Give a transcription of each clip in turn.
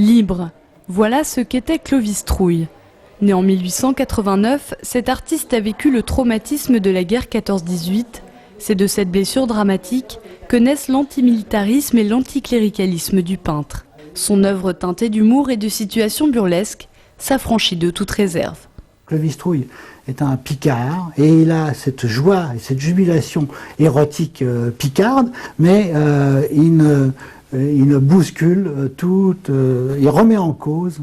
Libre, voilà ce qu'était Clovis Trouille. Né en 1889, cet artiste a vécu le traumatisme de la guerre 14-18. C'est de cette blessure dramatique que naissent l'antimilitarisme et l'anticléricalisme du peintre. Son œuvre teintée d'humour et de situations burlesques s'affranchit de toute réserve. Clovis Trouille est un Picard et il a cette joie et cette jubilation érotique picarde, mais il ne bouscule tout, il remet en cause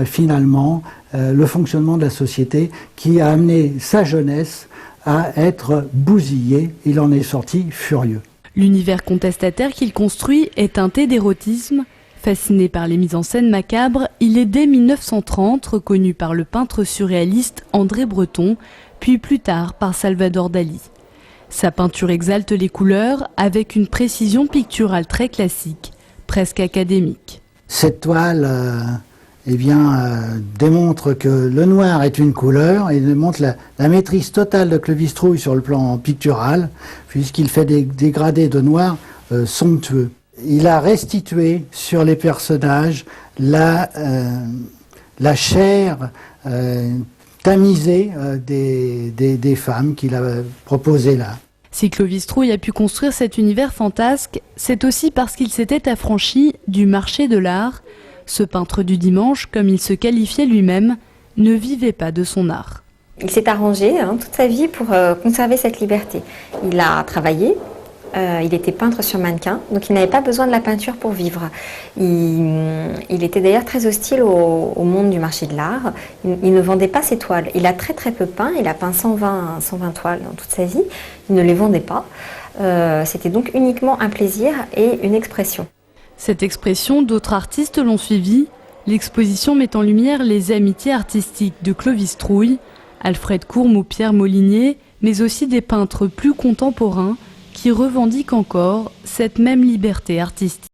finalement le fonctionnement de la société qui a amené sa jeunesse à être bousillée. Il en est sorti furieux. L'univers contestataire qu'il construit est teinté d'érotisme. Fasciné par les mises en scène macabres, il est dès 1930 reconnu par le peintre surréaliste André Breton, puis plus tard par Salvador Dali. Sa peinture exalte les couleurs avec une précision picturale très classique, presque académique. Cette toile démontre que le noir est une couleur et démontre la maîtrise totale de Clovis Trouille sur le plan pictural, puisqu'il fait des dégradés de noir somptueux. Il a restitué sur les personnages la chair tamisée des femmes qu'il a proposées là. Si Clovis Trouille a pu construire cet univers fantasque, c'est aussi parce qu'il s'était affranchi du marché de l'art. Ce peintre du dimanche, comme il se qualifiait lui-même, ne vivait pas de son art. Il s'est arrangé toute sa vie pour conserver cette liberté. Il a travaillé. Il était peintre sur mannequin, donc il n'avait pas besoin de la peinture pour vivre. Il était d'ailleurs très hostile au monde du marché de l'art. Il ne vendait pas ses toiles. Il a très peu peint. Il a peint 120 toiles dans toute sa vie. Il ne les vendait pas. C'était donc uniquement un plaisir et une expression. Cette expression, d'autres artistes l'ont suivie. L'exposition met en lumière les amitiés artistiques de Clovis Trouille, Alfred Courme ou Pierre Molinier, mais aussi des peintres plus contemporains qui revendiquent encore cette même liberté artistique.